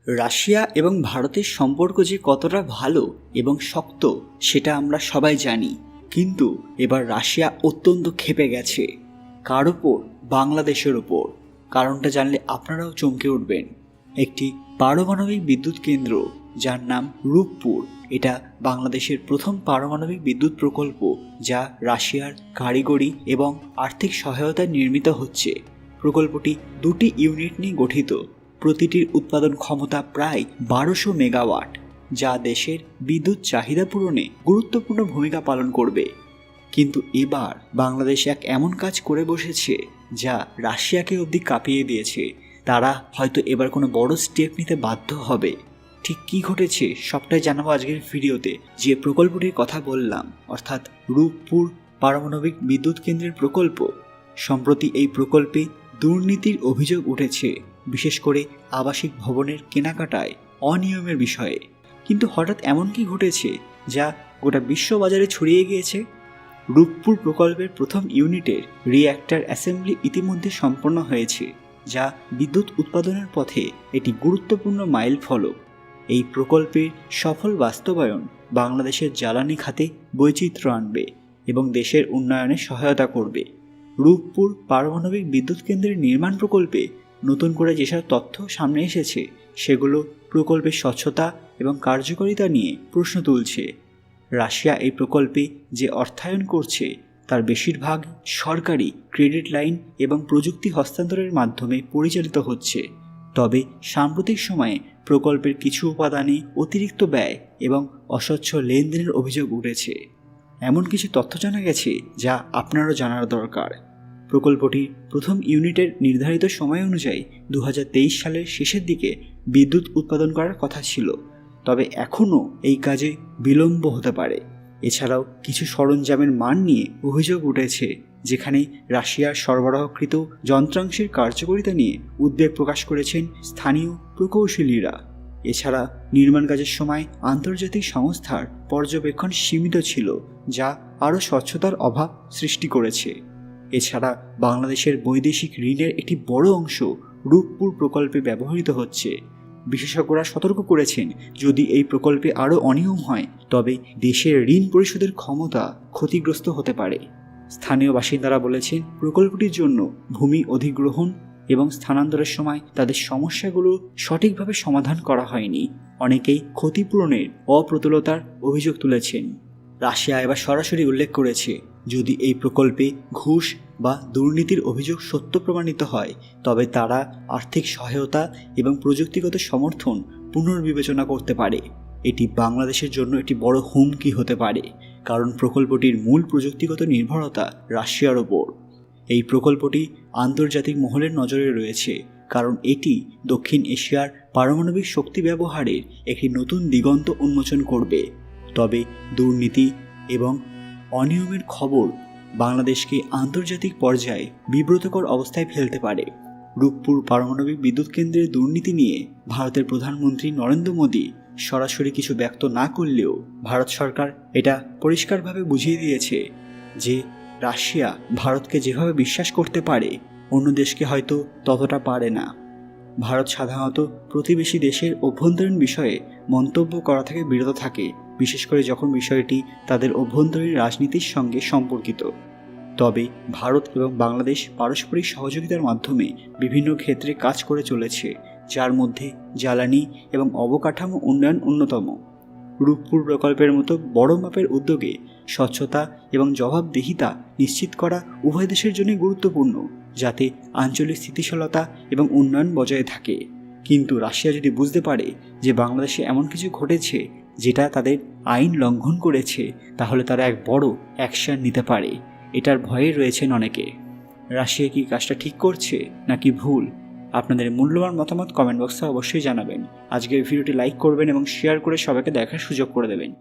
Russia এবং ভারতের সম্পর্ক যে কতটা ভালো এবং শক্ত সেটা আমরা সবাই জানি, কিন্তু এবার রাশিয়া অত্যন্ত ক্ষেপে গেছে। কার ওপর? বাংলাদেশের ওপর। কারণটা জানলে আপনারাও চমকে উঠবেন। একটি পারমাণবিক বিদ্যুৎ কেন্দ্র যার নাম রূপপুর, এটা বাংলাদেশের প্রথম পারমাণবিক বিদ্যুৎ প্রকল্প যা রাশিয়ার কারিগরি এবং আর্থিক সহায়তায় নির্মিত হচ্ছে। প্রকল্পটি দুটি ইউনিট নিয়ে গঠিত, প্রতিটির উৎপাদন ক্ষমতা প্রায় 1200 মেগাওয়াট, যা দেশের বিদ্যুৎ চাহিদা পূরণে গুরুত্বপূর্ণ ভূমিকা পালন করবে। কিন্তু এবার বাংলাদেশ এক এমন কাজ করে বসেছে যা রাশিয়াকে অবধি কাঁপিয়ে দিয়েছে। তারা হয়তো এবার কোনো বড় স্টেপ নিতে বাধ্য হবে। ঠিক কী ঘটেছে সবটাই জানাবো আজকের ভিডিওতে। যে প্রকল্পটির কথা বললাম, অর্থাৎ রূপপুর পারমাণবিক বিদ্যুৎ কেন্দ্রের প্রকল্প, সম্প্রতি এই প্রকল্পে দুর্নীতির অভিযোগ উঠেছে, বিশেষ করে আবাসিক ভবনের কেনাকাটায় অনিয়মের বিষয়ে। কিন্তু হঠাৎ এমন কি ঘটেছে যা গোটা বিশ্ববাজারে ছড়িয়ে গিয়েছে? রূপপুর প্রকল্পের প্রথম ইউনিটের রিঅ্যাক্টর অ্যাসেম্বলি ইতিমধ্যে সম্পন্ন হয়েছে, যা বিদ্যুৎ উৎপাদনের পথে এটি গুরুত্বপূর্ণ মাইল ফলক। এই প্রকল্পের সফল বাস্তবায়ন বাংলাদেশের জ্বালানি খাতে বৈচিত্র্য আনবে এবং দেশের উন্নয়নে সহায়তা করবে। রূপপুর পারমাণবিক বিদ্যুৎ কেন্দ্রের নির্মাণ প্রকল্পে নতুন করে যেসব তথ্য সামনে এসেছে সেগুলো প্রকল্পের স্বচ্ছতা এবং কার্যকারিতা নিয়ে প্রশ্ন তুলছে। রাশিয়া এই প্রকল্পে যে অর্থায়ন করছে তার বেশিরভাগ সরকারি ক্রেডিট লাইন এবং প্রযুক্তি হস্তান্তরের মাধ্যমে পরিচালিত হচ্ছে। তবে সাম্প্রতিক সময়ে প্রকল্পের কিছু উপাদানে অতিরিক্ত ব্যয় এবং অস্বচ্ছ লেনদেনের অভিযোগ উঠেছে। এমন কিছু তথ্য জানা গেছে যা আপনারও জানার দরকার। প্রকল্পটির প্রথম ইউনিটের নির্ধারিত সময় অনুযায়ী 2023 সালের শেষের দিকে বিদ্যুৎ উৎপাদন করার কথা ছিল, তবে এখনও এই কাজে বিলম্ব হতে পারে। এছাড়াও কিছু সরঞ্জামের মান নিয়ে অভিযোগ উঠেছে, যেখানে রাশিয়ার সরবরাহকৃত যন্ত্রাংশের কার্যকারিতা নিয়ে উদ্বেগ প্রকাশ করেছেন স্থানীয় প্রকৌশলীরা। এছাড়া নির্মাণ কাজের সময় আন্তর্জাতিক সংস্থার পর্যবেক্ষণ সীমিত ছিল, যা আরও স্বচ্ছতার অভাব সৃষ্টি করেছে। এছাড়া বাংলাদেশের বৈদেশিক ঋণের একটি বড় অংশ রূপপুর প্রকল্পে ব্যবহৃত হচ্ছে। বিশেষজ্ঞরা সতর্ক করেছেন, যদি এই প্রকল্পে আরও অনিয়ম হয় তবে দেশের ঋণ পরিশোধের ক্ষমতা ক্ষতিগ্রস্ত হতে পারে। স্থানীয় বাসিন্দারা বলেছেন, প্রকল্পটির জন্য ভূমি অধিগ্রহণ এবং স্থানান্তরের সময় তাদের সমস্যাগুলো সঠিকভাবে সমাধান করা হয়নি। অনেকেই ক্ষতিপূরণের অপ্রতুলতার অভিযোগ তুলেছেন। রাশিয়া এবার সরাসরি উল্লেখ করেছে, যদি এই প্রকল্পে ঘুষ বা দুর্নীতির অভিযোগ সত্য প্রমাণিত হয় তবে তারা আর্থিক সহায়তা এবং প্রযুক্তিগত সমর্থন পুনর্বিবেচনা করতে পারে। এটি বাংলাদেশের জন্য একটি বড় হুমকি হতে পারে, কারণ প্রকল্পটির মূল প্রযুক্তিগত নির্ভরতা রাশিয়ার ওপর। এই প্রকল্পটি আন্তর্জাতিক মহলের নজরে রয়েছে, কারণ এটি দক্ষিণ এশিয়ার পারমাণবিক শক্তি ব্যবহারের একটি নতুন দিগন্ত উন্মোচন করবে। তবে দুর্নীতি এবং অনিয়মের খবর বাংলাদেশকে আন্তর্জাতিক পর্যায়ে বিব্রতকর অবস্থায় ফেলতে পারে। রূপপুর পারমাণবিক বিদ্যুৎ কেন্দ্রের দুর্নীতি নিয়ে ভারতের প্রধানমন্ত্রী নরেন্দ্র মোদী সরাসরি কিছু ব্যক্ত না করলেও ভারত সরকার এটা পরিষ্কারভাবে বুঝিয়ে দিয়েছে যে রাশিয়া ভারতকে যেভাবে বিশ্বাস করতে পারে অন্য দেশকে হয়তো ততটা পারে না। ভারত সাধারণত প্রতিবেশী দেশের অভ্যন্তরীণ বিষয়ে মন্তব্য করা থেকে বিরত থাকে, বিশেষ করে যখন বিষয়টি তাদের অভ্যন্তরীণ রাজনীতির সঙ্গে সম্পর্কিত। তবে ভারত এবং বাংলাদেশ পারস্পরিক সহযোগিতার মাধ্যমে বিভিন্ন ক্ষেত্রে কাজ করে চলেছে, যার মধ্যে জ্বালানি এবং অবকাঠামো উন্নয়ন অন্যতম। রূপপুর প্রকল্পের মতো বড় মাপের উদ্যোগে স্বচ্ছতা এবং জবাবদিহিতা নিশ্চিত করা উভয় দেশের জন্য গুরুত্বপূর্ণ, যাতে আঞ্চলিক স্থিতিশীলতা এবং উন্নয়ন বজায় থাকে। কিন্তু রাশিয়া যদি বুঝতে পারে যে বাংলাদেশে এমন কিছু ঘটেছে যেটা তাদের আইন লঙ্ঘন করেছে, তাহলে তারা এক বড় অ্যাকশন নিতে পারে। এটার ভয়ে রয়েছেন অনেকে। রাশিয়া কি কাজটা ঠিক করছে নাকি ভুল? আপনাদের মূল্যবান মতামত কমেন্ট বক্সে অবশ্যই জানাবেন। আজকের ভিডিওটি লাইক করবেন এবং শেয়ার করে সবাইকে দেখার সুযোগ করে দেবেন।